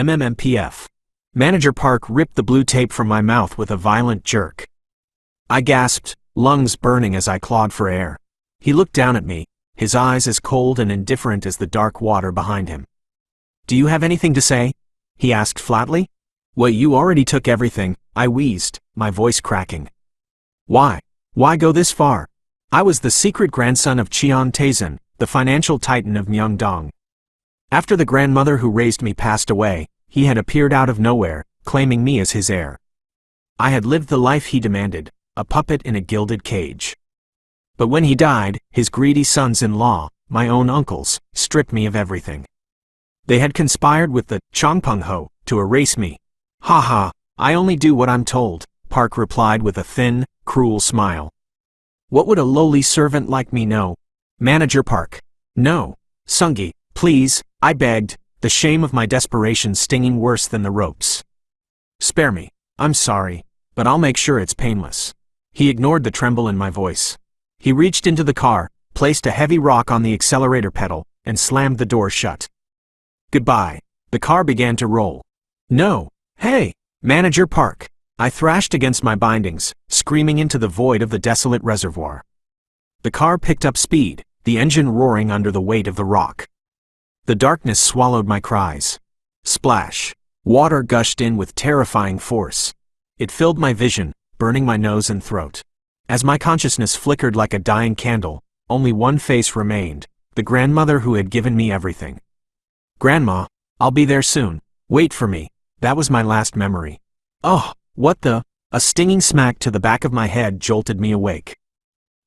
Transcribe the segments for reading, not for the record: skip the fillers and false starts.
MMMPF. Manager Park ripped the blue tape from my mouth with a violent jerk. I gasped, lungs burning as I clawed for air. He looked down at me, his eyes as cold and indifferent as the dark water behind him. "Do you have anything to say?" he asked flatly. "Well, you already took everything," I wheezed, my voice cracking. "Why? Why go this far? I was the secret grandson of Cheon Taesun, the financial titan of Myeongdong. After the grandmother who raised me passed away, he had appeared out of nowhere, claiming me as his heir. I had lived the life he demanded, a puppet in a gilded cage. But when he died, his greedy sons-in-law, my own uncles, stripped me of everything. They had conspired with the Chongpung-ho to erase me. Ha ha, I only do what I'm told," Park replied with a thin, cruel smile. "What would a lowly servant like me know?" Manager Park. "No. Sungi, please," I begged, the shame of my desperation stinging worse than the ropes. "Spare me. I'm sorry, but I'll make sure it's painless." He ignored the tremble in my voice. He reached into the car, placed a heavy rock on the accelerator pedal, and slammed the door shut. "Goodbye." The car began to roll. "No. Hey, Manager Park." I thrashed against my bindings, screaming into the void of the desolate reservoir. The car picked up speed, the engine roaring under the weight of the rock. The darkness swallowed my cries. Splash. Water gushed in with terrifying force. It filled my vision, burning my nose and throat. As my consciousness flickered like a dying candle, only one face remained, the grandmother who had given me everything. "Grandma, I'll be there soon. Wait for me." That was my last memory. Oh, what the? A stinging smack to the back of my head jolted me awake.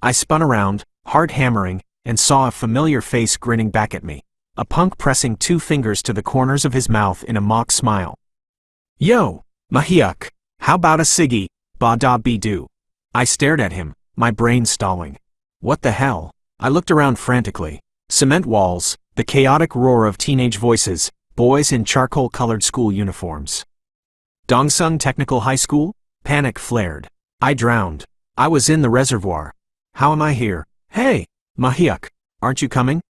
I spun around, heart hammering, and saw a familiar face grinning back at me, a punk pressing 2 fingers to the corners of his mouth in a mock smile. "Yo, Mu-hyuk, how about a ciggy, ba-da-be-do?" I stared at him, my brain stalling. What the hell? I looked around frantically. Cement walls, the chaotic roar of teenage voices, boys in charcoal-colored school uniforms. Dongsung Technical High School? Panic flared. I drowned. I was in the reservoir. How am I here? "Hey, Mu-hyuk, aren't you coming?"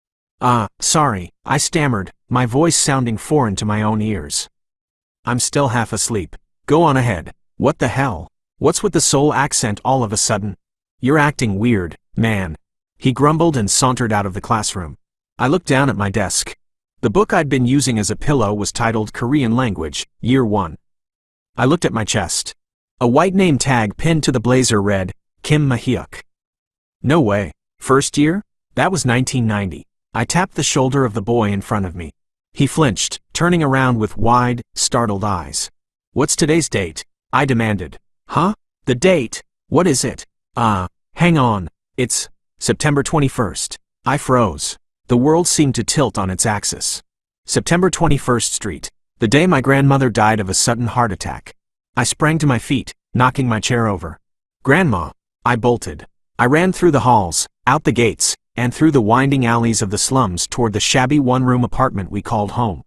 Sorry," I stammered, my voice sounding foreign to my own ears. "I'm still half asleep. Go on ahead." "What the hell? What's with the Seoul accent all of a sudden?" "You're acting weird, man." He grumbled and sauntered out of the classroom. I looked down at my desk. The book I'd been using as a pillow was titled Korean Language, Year 1. I looked at my chest. A white name tag pinned to the blazer read, Kim Mu-hyuk. No way. First year? That was 1990. I tapped the shoulder of the boy in front of me. He flinched, turning around with wide, startled eyes. "What's today's date?" I demanded. "Huh? The date? What is it?" Hang on. It's September 21st. I froze. The world seemed to tilt on its axis. September 21st Street. The day my grandmother died of a sudden heart attack. I sprang to my feet, knocking my chair over. "Grandma!" I bolted. I ran through the halls, out the gates, and through the winding alleys of the slums toward the shabby one-room apartment we called home.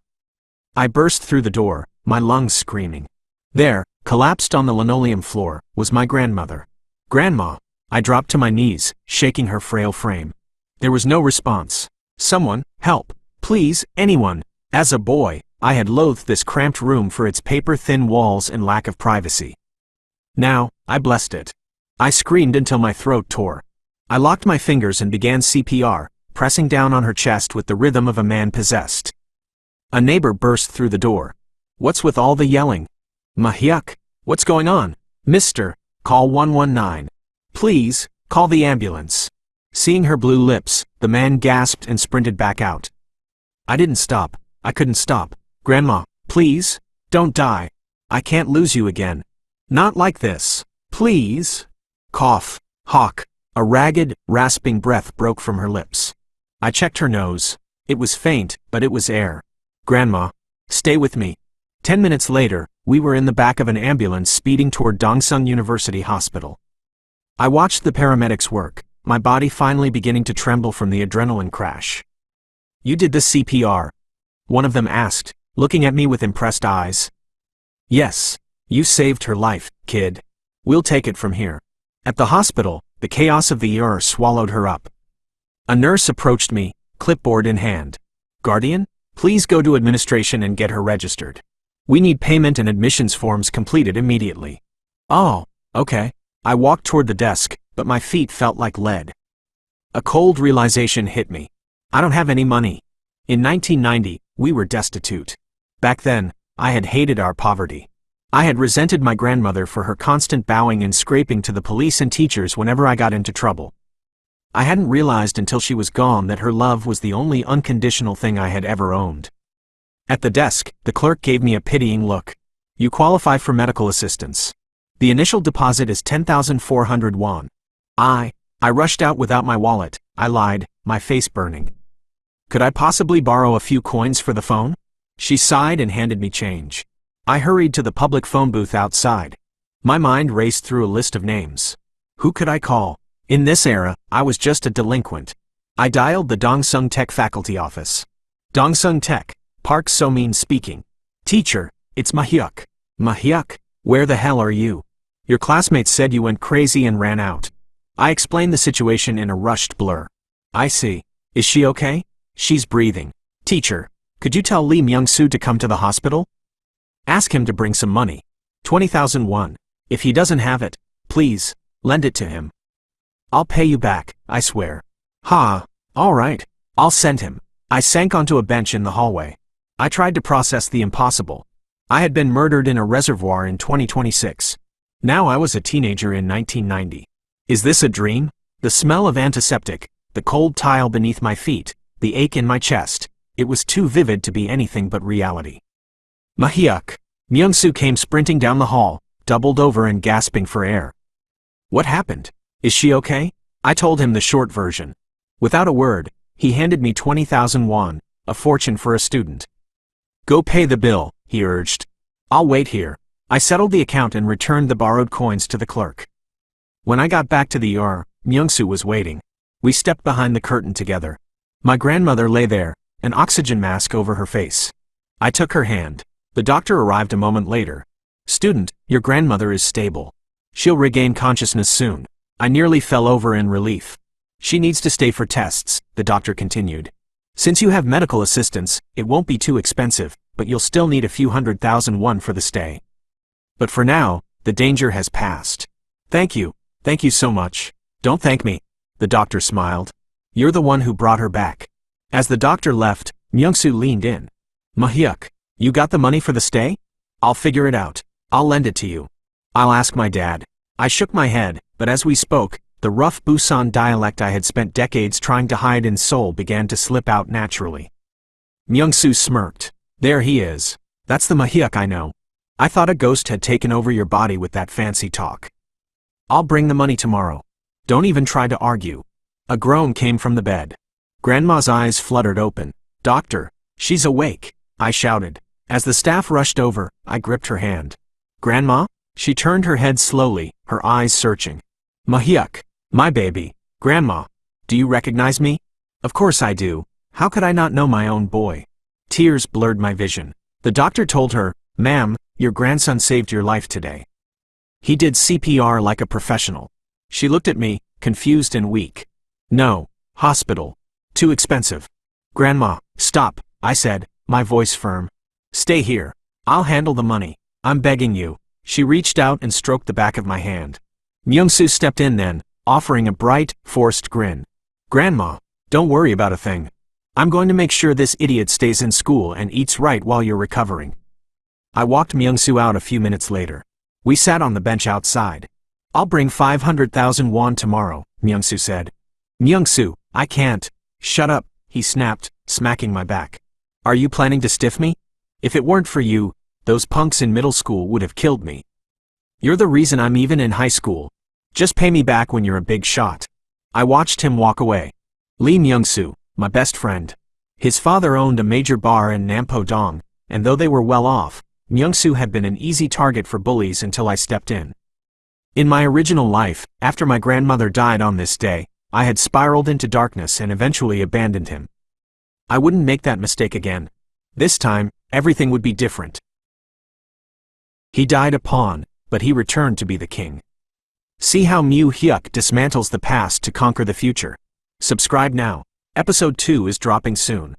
I burst through the door, my lungs screaming. There, collapsed on the linoleum floor, was my grandmother. "Grandma!" I dropped to my knees, shaking her frail frame. There was no response. "Someone, help! Please, anyone!" As a boy, I had loathed this cramped room for its paper-thin walls and lack of privacy. Now, I blessed it. I screamed until my throat tore. I locked my fingers and began CPR, pressing down on her chest with the rhythm of a man possessed. A neighbor burst through the door. "What's with all the yelling?" "Mu-hyuk, what's going on?" "Mister, call 119. Please, call the ambulance." Seeing her blue lips, the man gasped and sprinted back out. I didn't stop. I couldn't stop. "Grandma, please, don't die. I can't lose you again. Not like this. Please." Cough. Hawk. A ragged, rasping breath broke from her lips. I checked her nose. It was faint, but it was air. "Grandma, stay with me." 10 minutes later, we were in the back of an ambulance speeding toward Dongsung University Hospital. I watched the paramedics work, my body finally beginning to tremble from the adrenaline crash. "You did the CPR?" one of them asked, looking at me with impressed eyes. "Yes, you saved her life, kid. We'll take it from here." At the hospital, the chaos of the ER swallowed her up. A nurse approached me, clipboard in hand. "Guardian, please go to administration and get her registered." We need payment and admissions forms completed immediately. Oh, okay. I walked toward the desk, but my feet felt like lead. A cold realization hit me. I don't have any money. In 1990, we were destitute. Back then, I had hated our poverty. I had resented my grandmother for her constant bowing and scraping to the police and teachers whenever I got into trouble. I hadn't realized until she was gone that her love was the only unconditional thing I had ever owned. At the desk, the clerk gave me a pitying look. You qualify for medical assistance. The initial deposit is 10,400 won. I rushed out without my wallet. I lied, my face burning. Could I possibly borrow a few coins for the phone? She sighed and handed me change. I hurried to the public phone booth outside. My mind raced through a list of names. Who could I call? In this era, I was just a delinquent. I dialed the Dongsung Tech faculty office. Dongsung Tech, Park So-min speaking. Teacher, it's Mu-hyuk. Mu-hyuk, where the hell are you? Your classmates said you went crazy and ran out. I explained the situation in a rushed blur. I see. Is she okay? She's breathing. Teacher, could you tell Lee Myung-soo to come to the hospital? Ask him to bring some money. 20,000 won. If he doesn't have it, please, lend it to him. I'll pay you back, I swear. Ha, all right. I'll send him. I sank onto a bench in the hallway. I tried to process the impossible. I had been murdered in a reservoir in 2026. Now I was a teenager in 1990. Is this a dream? The smell of antiseptic, the cold tile beneath my feet, the ache in my chest. It was too vivid to be anything but reality. Mu-hyuk. Myung-soo came sprinting down the hall, doubled over and gasping for air. What happened? Is she okay? I told him the short version. Without a word, he handed me 20,000 won, a fortune for a student. Go pay the bill, he urged. I'll wait here. I settled the account and returned the borrowed coins to the clerk. When I got back to the ER, Myung-soo was waiting. We stepped behind the curtain together. My grandmother lay there, an oxygen mask over her face. I took her hand. The doctor arrived a moment later. Student, your grandmother is stable. She'll regain consciousness soon. I nearly fell over in relief. She needs to stay for tests, the doctor continued. Since you have medical assistance, it won't be too expensive, but you'll still need a few 100,000 won for the stay. But for now, the danger has passed. Thank you so much. Don't thank me. The doctor smiled. You're the one who brought her back. As the doctor left, Myung-soo leaned in. Mu-hyuk, you got the money for the stay? I'll figure it out. I'll lend it to you. I'll ask my dad. I shook my head, but as we spoke, the rough Busan dialect I had spent decades trying to hide in Seoul began to slip out naturally. Myung-soo smirked. There he is. That's the Mu-hyuk I know. I thought a ghost had taken over your body with that fancy talk. I'll bring the money tomorrow. Don't even try to argue. A groan came from the bed. Grandma's eyes fluttered open. Doctor, she's awake, I shouted. As the staff rushed over, I gripped her hand. Grandma? She turned her head slowly, her eyes searching. Mu-hyuk, my baby. Grandma, do you recognize me? Of course I do. How could I not know my own boy? Tears blurred my vision. The doctor told her, Ma'am, your grandson saved your life today. He did CPR like a professional. She looked at me, confused and weak. No, hospital. Too expensive. Grandma, stop, I said, my voice firm. Stay here. I'll handle the money. I'm begging you. She reached out and stroked the back of my hand. Myung-soo stepped in then, offering a bright, forced grin. Grandma, don't worry about a thing. I'm going to make sure this idiot stays in school and eats right while you're recovering. I walked Myung-soo out a few minutes later. We sat on the bench outside. I'll bring 500,000 won tomorrow, Myung-soo said. Myung-soo, I can't. Shut up, he snapped, smacking my back. Are you planning to stiff me? If it weren't for you, those punks in middle school would have killed me. You're the reason I'm even in high school. Just pay me back when you're a big shot. I watched him walk away. Lee Myung-soo, my best friend. His father owned a major bar in Nampo-dong, and though they were well off, Myung-soo had been an easy target for bullies until I stepped in. In my original life, after my grandmother died on this day, I had spiraled into darkness and eventually abandoned him. I wouldn't make that mistake again. This time, everything would be different. He died a pawn, but he returned to be the king. See how Mu-hyuk dismantles the past to conquer the future. Subscribe now. Episode 2 is dropping soon.